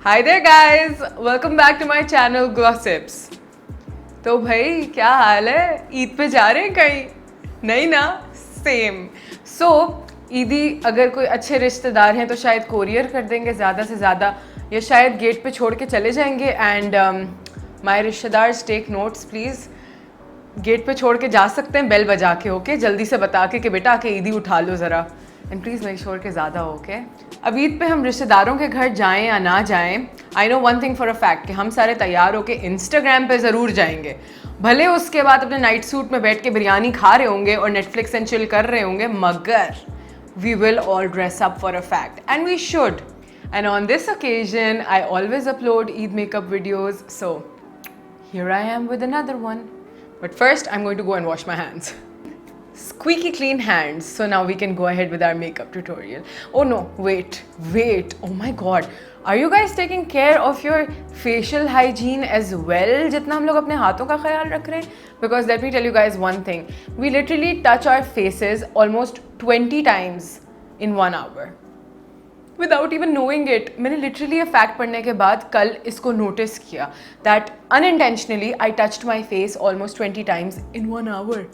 Hi there guys, welcome back to my channel Gossips. तो भाई क्या हाल है? ईद पे जा रहे हैं कहीं? नहीं ना? सेम. सो ईदी अगर कोई अच्छे रिश्तेदार हैं तो शायद कोरियर कर देंगे ज़्यादा से ज़्यादा या शायद गेट पे छोड़ के चले जाएंगे. एंड माय रिश्तेदार टेक नोट्स प्लीज़. गेट पे छोड़ के जा सकते हैं बेल बजा के. ओके जल्दी से बता के कि बेटा आके ईदी उठा लो ज़रा. एंड प्लीज़ मेक श्योर के ज़्यादा हो. ओके अब ईद पे हम रिश्तेदारों के घर जाएं या ना जाएं, I know one thing for a fact कि हम सारे तैयार होके इंस्टाग्राम पे ज़रूर जाएंगे. भले उसके बाद अपने नाइट सूट में बैठ के बिरयानी खा रहे होंगे और नेटफ्लिक्स एंड चिल कर रहे होंगे, मगर we will all dress up for a fact and we should. And on this occasion I always upload Eid makeup videos, so here I am with another one. But first, I'm going to go and wash my hands. Squeaky clean hands. So now we can go ahead with our makeup tutorial. Oh no, wait. Oh my god. Are you guys taking care of your facial hygiene as well? जितना हम लोग अपने हाथों का ख्याल रख रहे हैं? Because let me tell you guys one thing. We literally touch our faces almost 20 times in 1 hour. Without even knowing it. मैंने लिटरली ये फैक्ट पढ़ने के बाद कल इसको नोटिस किया that unintentionally I touched my face almost 20 times in 1 hour.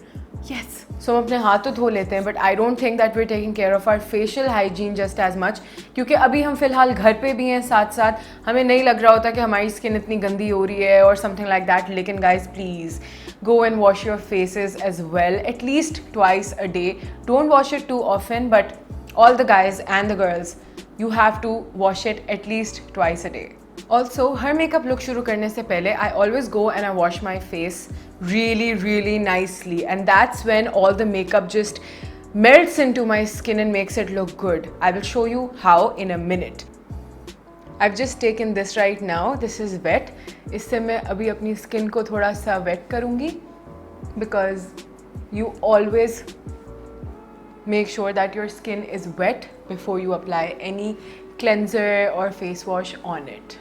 Yes, so हम अपने हाथ तो धो लेते हैं but I don't think that we are taking care of our facial hygiene just as much, क्योंकि अभी हम फिलहाल घर पे भी हैं. साथ साथ हमें नहीं लग रहा होता कि हमारी स्किन इतनी गंदी हो रही है और समथिंग लाइक दैट. लेकिन guys please go and wash your faces as well, at least twice a day. Don't wash it too often, but all the guys and the girls, you have to wash it at least twice a day. Also, her makeup look शुरू करने से पहले I always go and I wash my face really nicely, and that's when all the makeup just melts into my skin and makes it look good. I will show you how in a minute. I've just taken this right now. This is wet. इससे मैं अभी अपनी skin को थोड़ा सा wet करूँगी, because you always make sure that your skin is wet before you apply any cleanser or face wash on it.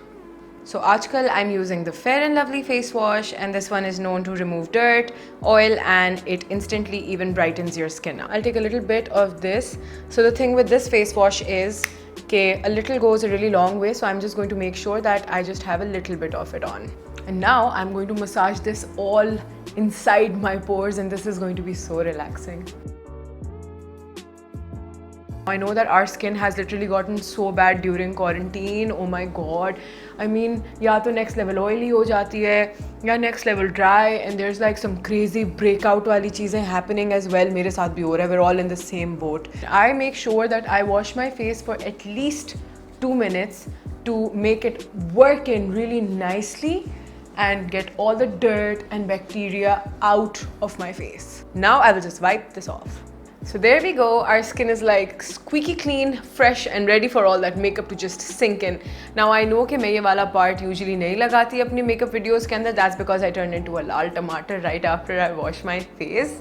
So आजकल I'm using the Fair and Lovely face wash, and this one is known to remove dirt, oil, and it instantly even brightens your skin. I'll take a little bit of this. So the thing with this face wash is okay, a little goes a really long way, so I'm just going to make sure that I just have a little bit of it on. And now I'm going to massage this all inside my pores, and this is going to be so relaxing. I know that our skin has literally gotten so bad during quarantine. Oh my god. I mean, या तो next level oily हो जाती है या next level dry, and there's like some crazy breakout वाली चीज़ें happening as well. मेरे साथ भी हो रहा है. We're all in the same boat. I make sure that I wash my face for at least 2 minutes to make it work in really nicely and get all the dirt and bacteria out of my face. Now I will just wipe this off. So there we go, our skin is like squeaky clean, fresh and ready for all that makeup to just sink in. Now I know कि मैं ये वाला part usually नहीं लगाती अपनी makeup videos के अंदर. That's because I turned into a lal tomato right after I wash my face.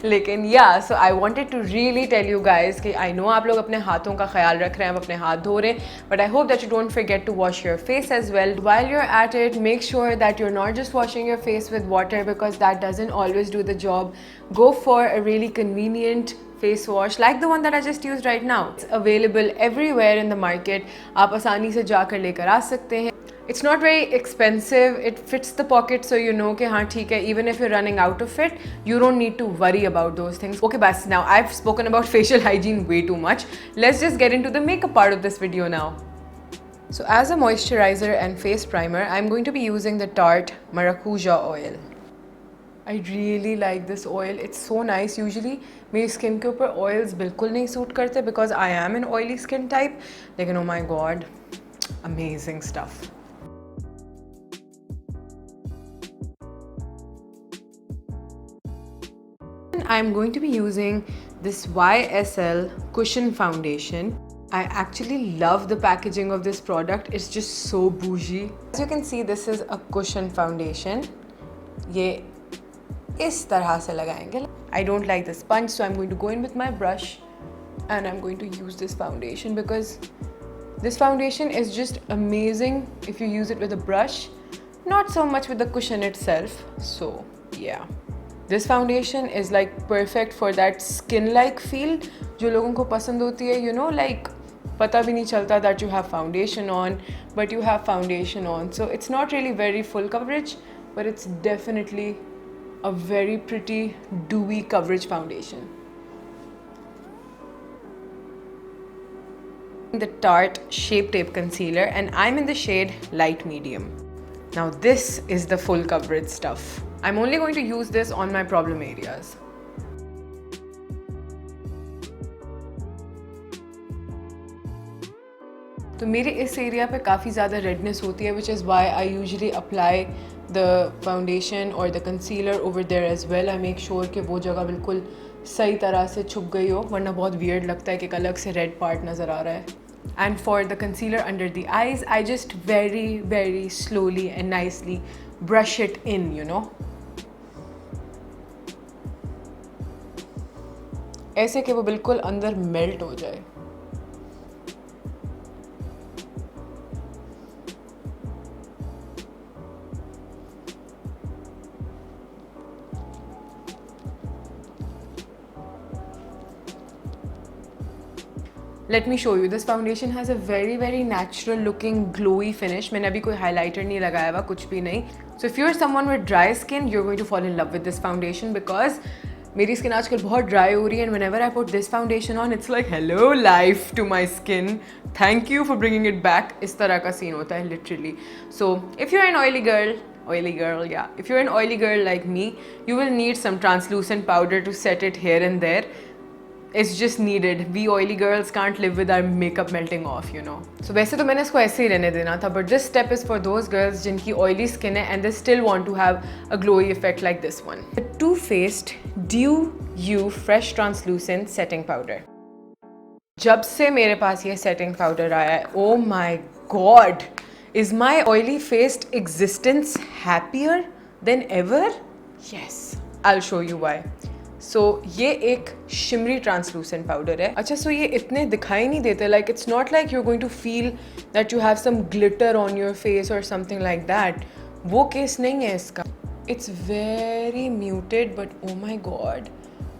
लेकिन yeah, so I wanted to really tell you guys कि I know आप लोग अपने हाथों का ख्याल रख रहे हैं, आप अपने हाथ धो रहे हैं, but I hope that you don't forget to wash your face as well. While you're at it, make sure that you're not just washing your face with water, because that doesn't always do the job. Go for a really convenient face wash like the one that I just used right now. It's available everywhere in the market. आप आसानी से जाकर लेकर आ सकते हैं. It's not very expensive. It fits the pocket, so you know कि हाँ ठीक है. Even if you're running out of it, you don't need to worry about those things. Okay, bas. Now I've spoken about facial hygiene way too much. Let's just get into the makeup part of this video now. So as a moisturizer and face primer, I'm going to be using the Tarte Maracuja oil. I really like this oil. It's so nice. Usually मेरी skin के ऊपर oils बिल्कुल नहीं suit करते because I am an oily skin type. लेकिन oh my god, amazing stuff. I'm going to be using this YSL Cushion Foundation. I actually love the packaging of this product. It's just so bougie. As you can see, this is a cushion foundation. ये इस तरह से लगाएंगे. I don't like the sponge, so I'm going to go in with my brush and I'm going to use this foundation because this foundation is just amazing if you use it with a brush, not so much with the cushion itself. So yeah, this foundation is like perfect for that skin like feel जो लोगों को पसंद होती है, you know, like पता भी नहीं चलता that you have foundation on, but you have foundation on. So it's not really very full coverage, but it's definitely a very pretty dewy coverage foundation. The Tarte Shape Tape Concealer, and I'm in the shade Light Medium. Now this is the full coverage stuff. I'm only going to use this on my problem areas. तो मेरे इस area पे काफ़ी ज़्यादा redness होती है, which is why I usually apply the foundation or the concealer over there as well. I make sure कि वो जगह बिल्कुल सही तरह से छुप गई हो, वरना बहुत weird लगता है कि एक अलग से red part नज़र आ रहा है. And for the concealer under the eyes, I just very slowly and nicely brush it in, you know. ऐसे कि वो बिल्कुल अंदर melt हो जाए. Let me show you. This foundation has a very natural looking glowy finish. मैंने अभी कोई highlighter नहीं लगाया हुआ, कुछ भी नहीं. So if you're someone with dry skin, you're going to fall in love with this foundation because मेरी skin आजकल बहुत dry हो रही है, and whenever I put this foundation on, it's like hello life to my skin. Thank you for bringing it back. इस तरह का scene होता है literally. So if you're an oily girl, yeah. If you're an oily girl like me, you will need some translucent powder to set it here and there. It's just needed. We oily girls can't live with our makeup melting off, you know. So वैसे तो मैंने इसको ऐसे ही रहने देना था, but this step is for those girls जिनकी oily skin है and they still want to have a glowy effect like this one. The Too Faced Dew You Fresh Translucent Setting Powder. जब से मेरे पास ये setting powder आया है, oh my god, is my oily faced existence happier than ever? Yes, I'll show you why. So ये एक shimmery translucent powder है. अच्छा, so ये इतने दिखाई नहीं देते. Like it's not like you're going to feel that you have some glitter on your face or something like that. वो केस नहीं है इसका. It's very muted, but oh my god,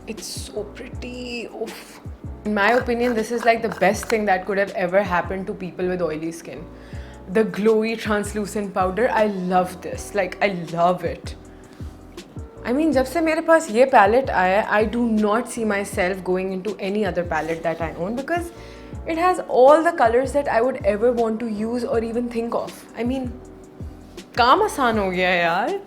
it's so pretty. Oof. In my opinion, this is like the best thing that could have ever happened to people with oily skin. The glowy translucent powder. I love this. Like I love it. I mean, जब से मेरे पास ये palette आया, I do not see myself going into any other palette that I own because it has all the colors that I would ever want to use or even think of. I mean, काम आसान हो गया यार.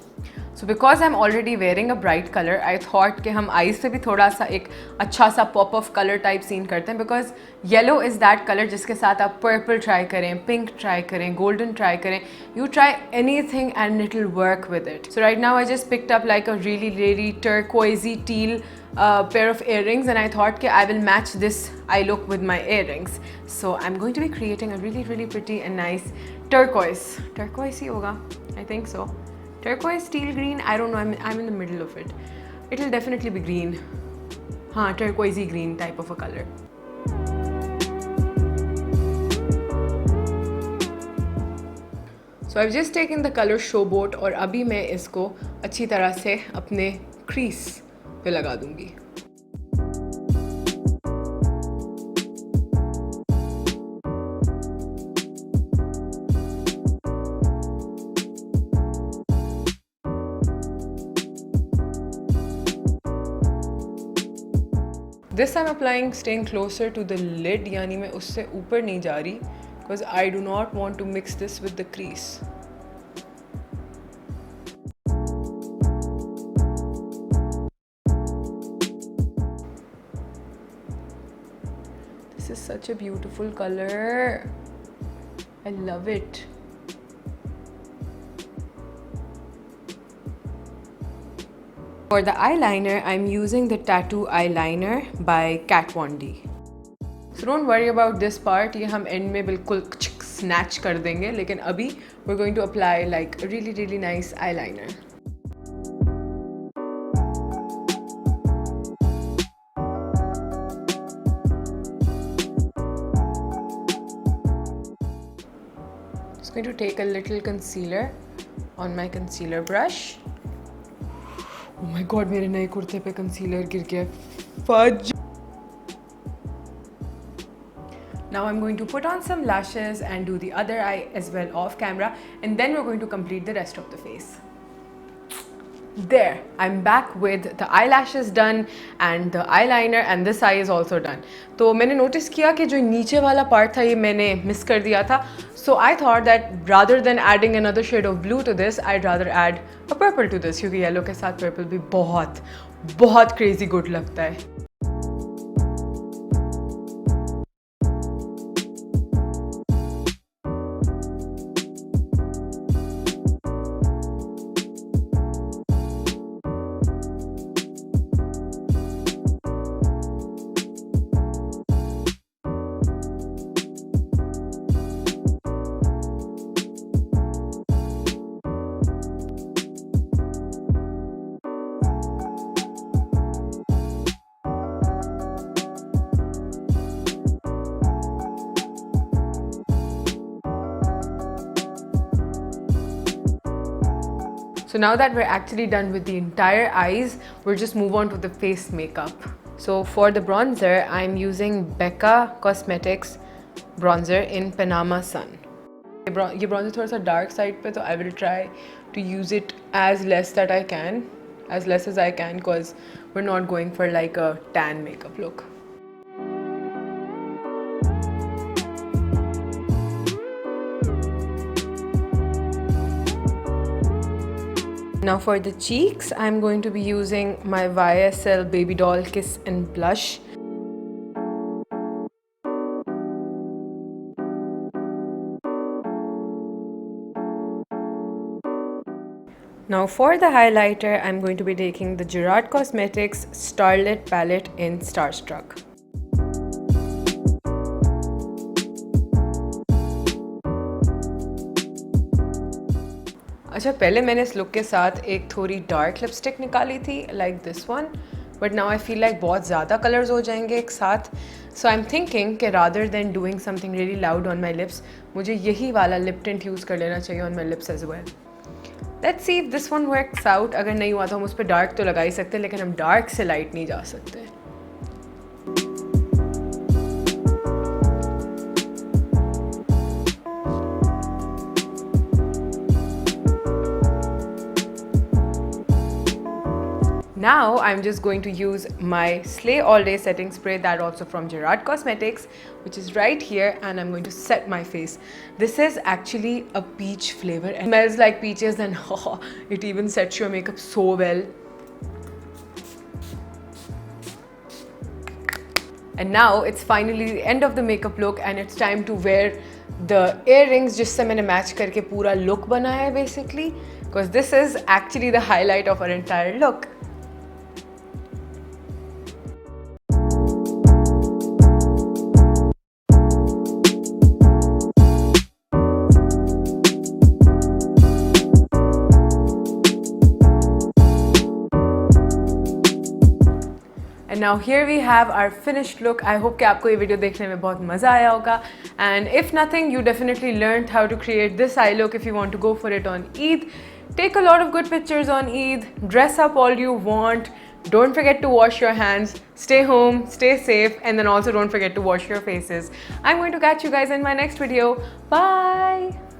So because I'm already wearing a bright color, I thought कि हम eyes से भी थोड़ा सा एक अच्छा सा pop of color type scene करते हैं because yellow is that color जिसके साथ आप purple try करें, pink try करें, golden try करें. You try anything and it'll work with it. So right now I just picked up like a really turquoisey teal pair of earrings and I thought कि I will match this eye look with my earrings. So I'm going to be creating a really pretty and nice turquoise. Turquoise ही होगा, I think so. Turquoise, teal green, I don't know, I'm in the middle of it. It'll definitely be green. हाँ, turquoisey green type of a color. So I've just taken the color Showboat और अभी मैं इसको अच्छी तरह से अपने crease पे लगा दूँगी. This I'm applying staying closer to the lid, यानी मैं उससे ऊपर नहीं जा रही because I do not want to mix this with the crease. This is such a beautiful color. I love it. For the eyeliner, I'm using the Tattoo Eyeliner by Kat Von D. So don't worry about this part. ये हम end में बिल्कुल snatch कर देंगे. लेकिन अभी we're going to apply like a really nice eyeliner. Just going to take a little concealer on my concealer brush. Oh my god, मेरे नए कुर्ते पे concealer गिर गया. Fudge. Now I'm going to put on some lashes and do the other eye as well off camera, and then we're going to complete the rest of the face. There, I'm back with the eyelashes done and the eyeliner, and this eye is also done. तो मैंने notice किया कि जो नीचे वाला part था ये मैंने miss कर दिया था. So I thought that rather than adding another shade of blue to this, I'd rather add a purple to this, क्योंकि yellow के साथ purple भी बहुत crazy good लगता है. So now that we're actually done with the entire eyes, we'll just move on to the face makeup. So for the bronzer, I'm using Becca Cosmetics bronzer in Panama Sun. ये bronzer थोड़ा सा dark side पे, तो I will try to use it as less as I can, because we're not going for like a tan makeup look. Now for the cheeks, I'm going to be using my YSL Baby Doll Kiss and Blush. Now for the highlighter, I'm going to be taking the Gerard Cosmetics Starlit palette in Starstruck. अच्छा, पहले मैंने इस look के साथ एक थोड़ी dark lipstick निकाली थी like this one, but now I feel like बहुत ज़्यादा कलर्स हो जाएंगे एक साथ. सो आई एम थिंकिंग कि rather than doing something really loud on my lips, मुझे यही वाला लिप टिंट यूज़ कर लेना चाहिए on my lips as well. Let's see if this one works out. अगर नहीं हुआ तो हम उस पर डार्क तो लगा ही सकते हैं, लेकिन हम डार्क से लाइट नहीं जा सकते. Now I'm just going to use my Slay All Day setting spray, that also from Gerard Cosmetics, which is right here, and I'm going to set my face. This is actually a peach flavor and smells like peaches, and it even sets your makeup so well. And now it's finally the end of the makeup look, and it's time to wear the earrings जिससे मैंने match करके पूरा look बनाया है basically, because this is actually the highlight of our entire look. And now here we have our finished look. I hope कि आपको ये video देखने में बहुत मज़ा आया होगा. And if nothing, you definitely learned how to create this eye look if you want to go for it on Eid. Take a lot of good pictures on Eid. Dress up all you want. Don't forget to wash your hands. Stay home, stay safe, and then also don't forget to wash your faces. I'm going to catch you guys in my next video. Bye!